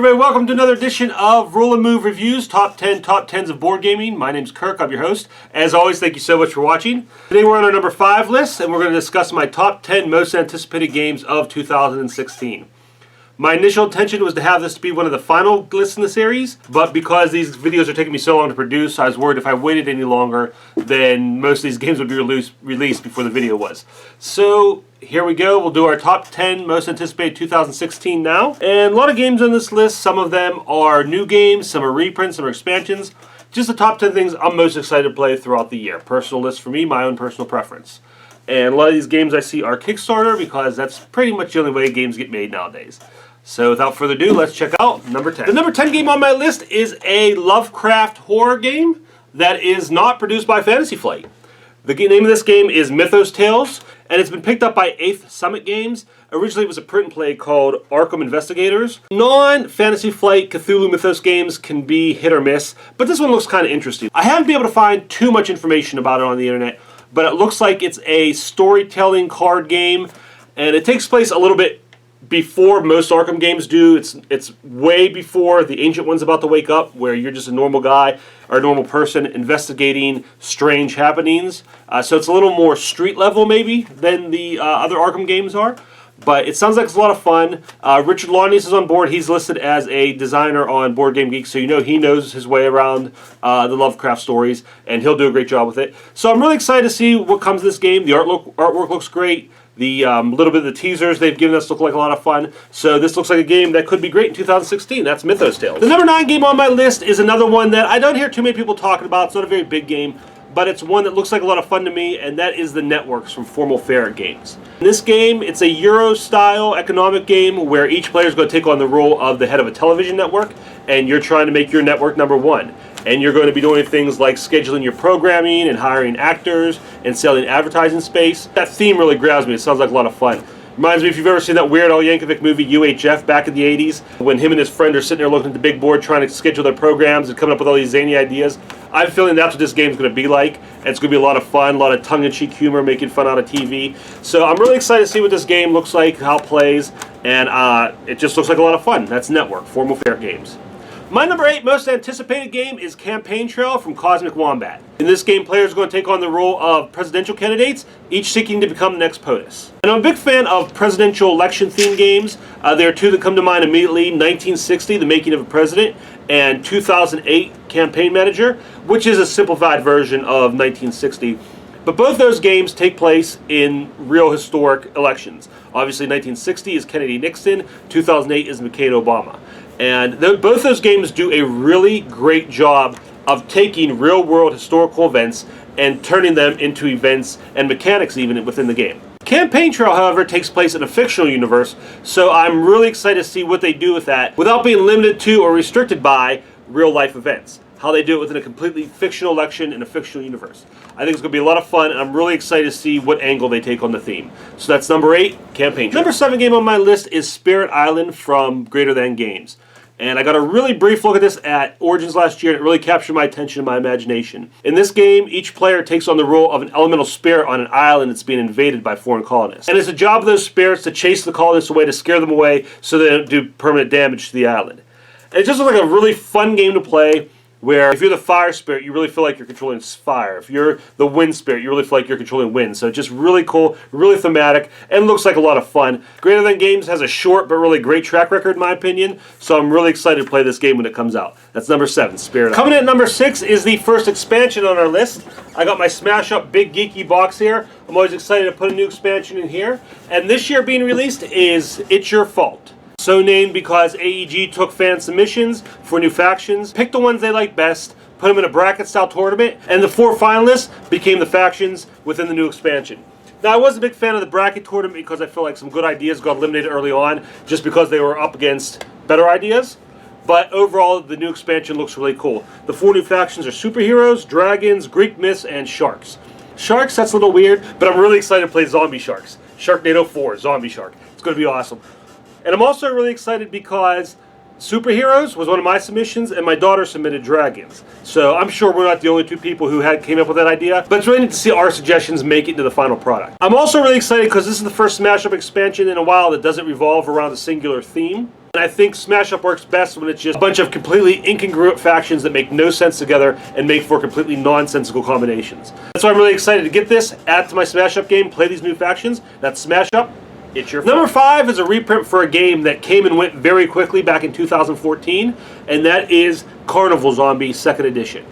everybody, welcome to another edition of Roll and Move Reviews, Top 10s of board gaming. My name's Kirk, I'm your host. As always, thank you so much for watching. Today we're on our number 5 list, and we're going to discuss my top 10 most anticipated games of 2016. My initial intention was to have this to be one of the final lists in the series, but because these videos are taking me so long to produce, I was worried if I waited any longer, then most of these games would be released before the video was. So here we go. We'll do our top 10 most anticipated 2016 now. And a lot of games on this list. Some of them are new games, some are reprints, some are expansions. Just the top 10 things I'm most excited to play throughout the year. Personal list for me, my own personal preference. And a lot of these games I see are Kickstarter because that's pretty much the only way games get made nowadays. So without further ado, let's check out number 10. The number 10 game on my list is a Lovecraft horror game that is not produced by Fantasy Flight. The name of this game is MYTHOS Tales, and it's been picked up by 8th Summit Games. Originally it was a print and play called Arkham Investigators. Non-Fantasy Flight Cthulhu Mythos games can be hit or miss, but this one looks kind of interesting. I haven't been able to find too much information about it on the internet, but it looks like it's a storytelling card game, and it takes place a little bit before most Arkham games do. It's way before the Ancient One's about to wake up, where you're just a normal guy or a normal person investigating strange happenings. So it's a little more street level maybe than the other Arkham games are. But it sounds like it's a lot of fun. Richard Launius is on board. He's listed as a designer on Board Game Geek, so you know he knows his way around the Lovecraft stories, and he'll do a great job with it. So I'm really excited to see what comes of this game. The artwork looks great. The little bit of the teasers they've given us look like a lot of fun. So this looks like a game that could be great in 2016. That's MYTHOS Tales. The number 9 game on my list is another one that I don't hear too many people talking about. It's not a very big game, but it's one that looks like a lot of fun to me, and that is The Networks from Formal Fare Games. In this game, it's a Euro-style economic game where each player is going to take on the role of the head of a television network, and you're trying to make your network number one. And you're going to be doing things like scheduling your programming and hiring actors and selling advertising space. That theme really grabs me. It sounds like a lot of fun. Reminds me if you've ever seen that Weird Al Yankovic movie UHF back in the 80s, when him and his friend are sitting there looking at the big board trying to schedule their programs and coming up with all these zany ideas. I'm feeling that's what this game's going to be like. And it's going to be a lot of fun, a lot of tongue-in-cheek humor, making fun out of TV. So I'm really excited to see what this game looks like, how it plays, and it just looks like a lot of fun. That's Network, Formal Fare Games. My number 8 most anticipated game is Campaign Trail from Cosmic Wombat. In this game, players are going to take on the role of presidential candidates, each seeking to become the next POTUS. And I'm a big fan of presidential election-themed games. There are two that come to mind immediately: 1960, The Making of a President, and 2008, Campaign Manager, which is a simplified version of 1960. But both those games take place in real historic elections. Obviously, 1960 is Kennedy-Nixon, 2008 is McCain-Obama. And both those games do a really great job of taking real-world historical events and turning them into events and mechanics even within the game. Campaign Trail, however, takes place in a fictional universe, so I'm really excited to see what they do with that without being limited to or restricted by real-life events. How they do it within a completely fictional election in a fictional universe. I think it's going to be a lot of fun, and I'm really excited to see what angle they take on the theme. So that's number 8, Campaign Trail. Number 7 game on my list is Spirit Island from Greater Than Games. And I got a really brief look at this at Origins last year, and it really captured my attention and my imagination. In this game, each player takes on the role of an elemental spirit on an island that's being invaded by foreign colonists. And it's the job of those spirits to chase the colonists away, to scare them away, so they don't do permanent damage to the island. And it just looks like a really fun game to play, where if you're the fire spirit, you really feel like you're controlling fire. If you're the wind spirit, you really feel like you're controlling wind. So it's just really cool, really thematic, and looks like a lot of fun. Greater Than Games has a short but really great track record in my opinion, so I'm really excited to play this game when it comes out. That's number 7, Spirit Island. Coming in at number 6 is the first expansion on our list. I got my Smash Up Big Geeky box here. I'm always excited to put a new expansion in here. And this year being released is It's Your Fault. So named because AEG took fan submissions for new factions, picked the ones they liked best, put them in a bracket-style tournament, and the 4 finalists became the factions within the new expansion. Now, I was a big fan of the bracket tournament because I feel like some good ideas got eliminated early on just because they were up against better ideas. But overall, the new expansion looks really cool. The 4 new factions are superheroes, dragons, Greek myths, and sharks. Sharks, that's a little weird, but I'm really excited to play zombie sharks. Sharknado 4, Zombie Shark. It's going to be awesome. And I'm also really excited because superheroes was one of my submissions, and my daughter submitted dragons. So I'm sure we're not the only 2 people who came up with that idea, but it's really neat to see our suggestions make it into the final product. I'm also really excited because this is the first Smash Up expansion in a while that doesn't revolve around a singular theme. And I think Smash Up works best when it's just a bunch of completely incongruent factions that make no sense together and make for completely nonsensical combinations. That's why I'm really excited to get this, add to my Smash Up game, play these new factions. That's Smash Up. It's your fun. Number 5 is a reprint for a game that came and went very quickly back in 2014, and that is Carnival Zombie 2nd Edition.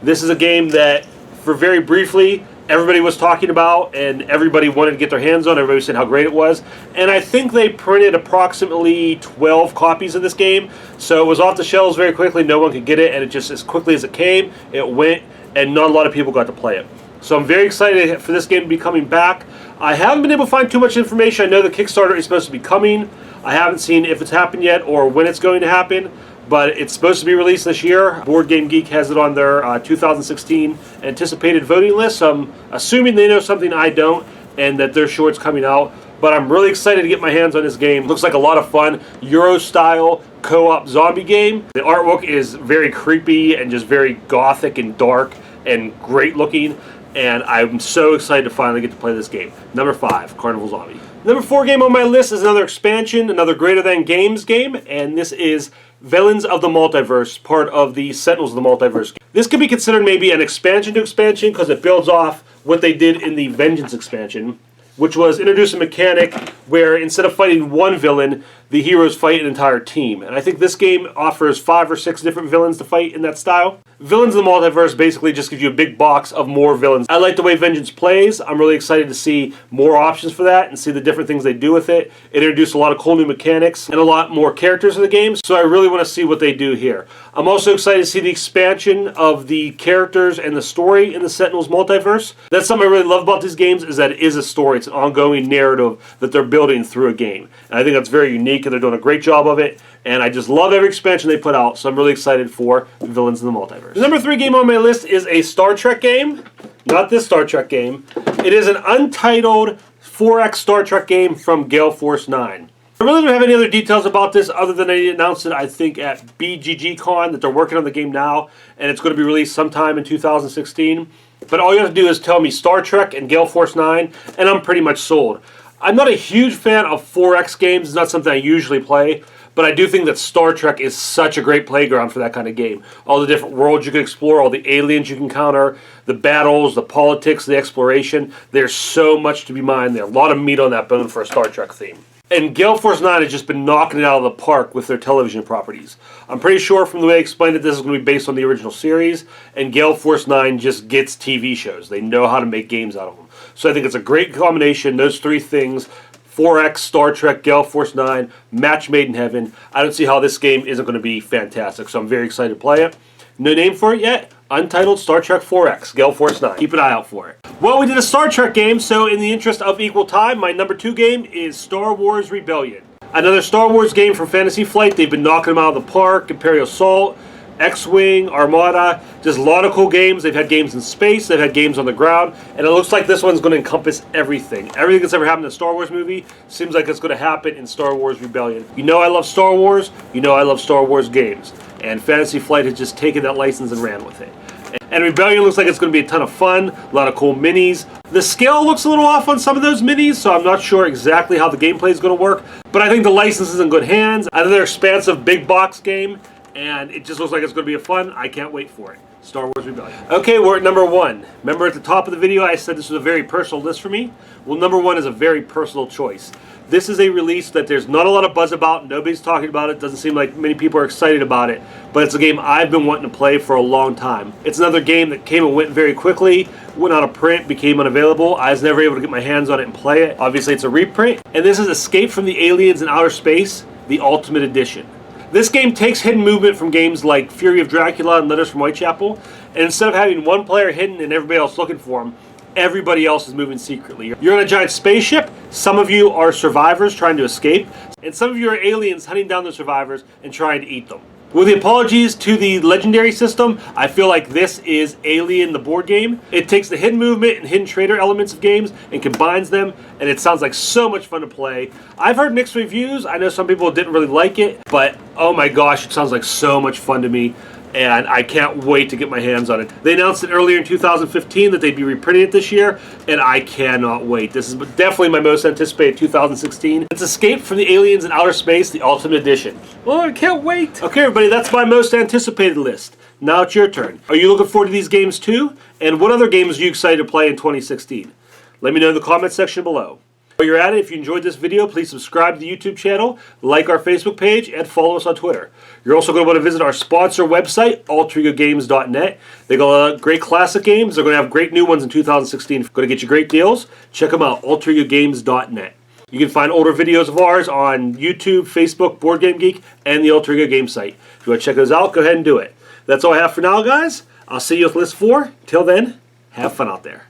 This is a game that, for very briefly, everybody was talking about and everybody wanted to get their hands on. Everybody said how great it was. And I think they printed approximately 12 copies of this game. So it was off the shelves very quickly. No one could get it. And it just, as quickly as it came, it went. And not a lot of people got to play it. So I'm very excited for this game to be coming back. I haven't been able to find too much information. I know the Kickstarter is supposed to be coming. I haven't seen if it's happened yet or when it's going to happen. But it's supposed to be released this year. Board Game Geek has it on their 2016 anticipated voting list. So I'm assuming they know something I don't and that they're sure it's coming out. But I'm really excited to get my hands on this game. Looks like a lot of fun. Euro-style co-op zombie game. The artwork is very creepy and just very gothic and dark and great looking. And I'm so excited to finally get to play this game. Number 5, Carnival Zombie. Number 4 game on my list is another expansion, another Greater Than Games game, and this is Villains of the Multiverse, part of the Sentinels of the Multiverse. This could be considered maybe an expansion to expansion because it builds off what they did in the Vengeance expansion, which was introduce a mechanic where instead of fighting one villain, the heroes fight an entire team. And I think this game offers 5 or 6 different villains to fight in that style. Villains of the Multiverse basically just gives you a big box of more villains. I like the way Vengeance plays. I'm really excited to see more options for that and see the different things they do with it. It introduced a lot of cool new mechanics and a lot more characters in the game, so I really want to see what they do here. I'm also excited to see the expansion of the characters and the story in the Sentinels Multiverse. That's something I really love about these games, is that it is a story. It's an ongoing narrative that they're building through a game. And I think that's very unique, and they're doing a great job of it. And I just love every expansion they put out, so I'm really excited for Villains in the Multiverse. The number 3 game on my list is a Star Trek game. Not this Star Trek game. It is an untitled 4X Star Trek game from Gale Force 9. I really don't have any other details about this other than they announced it, I think, at BGG-Con, that they're working on the game now, and it's going to be released sometime in 2016. But all you have to do is tell me Star Trek and Gale Force 9, and I'm pretty much sold. I'm not a huge fan of 4X games. It's not something I usually play. But I do think that Star Trek is such a great playground for that kind of game. All the different worlds you can explore, all the aliens you can encounter, the battles, the politics, the exploration. There's so much to be mined there. A lot of meat on that bone for a Star Trek theme. And Gale Force 9 has just been knocking it out of the park with their television properties. I'm pretty sure from the way I explained it, this is going to be based on the original series. And Gale Force 9 just gets TV shows. They know how to make games out of them. So I think it's a great combination, those 3 things. 4X, Star Trek, Gale Force 9, match made in heaven. I don't see how this game isn't going to be fantastic, so I'm very excited to play it. No name for it yet. Untitled Star Trek 4X, Gale Force 9. Keep an eye out for it. Well, we did a Star Trek game, so in the interest of equal time, my number 2 game is Star Wars Rebellion. Another Star Wars game from Fantasy Flight. They've been knocking them out of the park. Imperial Assault, X-Wing, Armada, just a lot of cool games. They've had games in space, they've had games on the ground, and it looks like this one's going to encompass everything. Everything that's ever happened in a Star Wars movie seems like it's going to happen in Star Wars Rebellion. You know I love Star Wars, you know I love Star Wars games, and Fantasy Flight has just taken that license and ran with it. And Rebellion looks like it's going to be a ton of fun, a lot of cool minis. The scale looks a little off on some of those minis, so I'm not sure exactly how the gameplay is going to work, but I think the license is in good hands. Another expansive big box game, and it just looks like it's going to be a fun. I can't wait for it. Star Wars Rebellion. Okay, we're at number 1. Remember at the top of the video I said this was a very personal list for me? Well, number 1 is a very personal choice. This is a release that there's not a lot of buzz about. Nobody's talking about it. Doesn't seem like many people are excited about it. But it's a game I've been wanting to play for a long time. It's another game that came and went very quickly. Went out of print, became unavailable. I was never able to get my hands on it and play it. Obviously, it's a reprint. And this is Escape from the Aliens in Outer Space, the Ultimate Edition. This game takes hidden movement from games like Fury of Dracula and Letters from Whitechapel, and instead of having one player hidden and everybody else looking for him, everybody else is moving secretly. You're on a giant spaceship, some of you are survivors trying to escape, and some of you are aliens hunting down the survivors and trying to eat them. With the apologies to the legendary system, I feel like this is Alien, the board game. It takes the hidden movement and hidden trader elements of games and combines them, and it sounds like so much fun to play. I've heard mixed reviews. I know some people didn't really like it, but oh my gosh, it sounds like so much fun to me. and I can't wait to get my hands on it. They announced it earlier in 2015 that they'd be reprinting it this year, and I cannot wait. This is definitely my most anticipated 2016. It's Escape from the Aliens in Outer Space, the Ultimate Edition. Oh, I can't wait. Okay, everybody, that's my most anticipated list. Now it's your turn. Are you looking forward to these games too? And what other games are you excited to play in 2016? Let me know in the comments section below. While you're at it, if you enjoyed this video, please subscribe to the YouTube channel, like our Facebook page, and follow us on Twitter. You're also going to want to visit our sponsor website, alteregogames.net. They got a lot of great classic games. They're going to have great new ones in 2016. Going to get you great deals. Check them out, alteregogames.net. You can find older videos of ours on YouTube, Facebook, Board Game Geek, and the Alter Ego Game site. If you want to check those out, go ahead and do it. That's all I have for now, guys. I'll see you with List 4. Till then, have fun out there.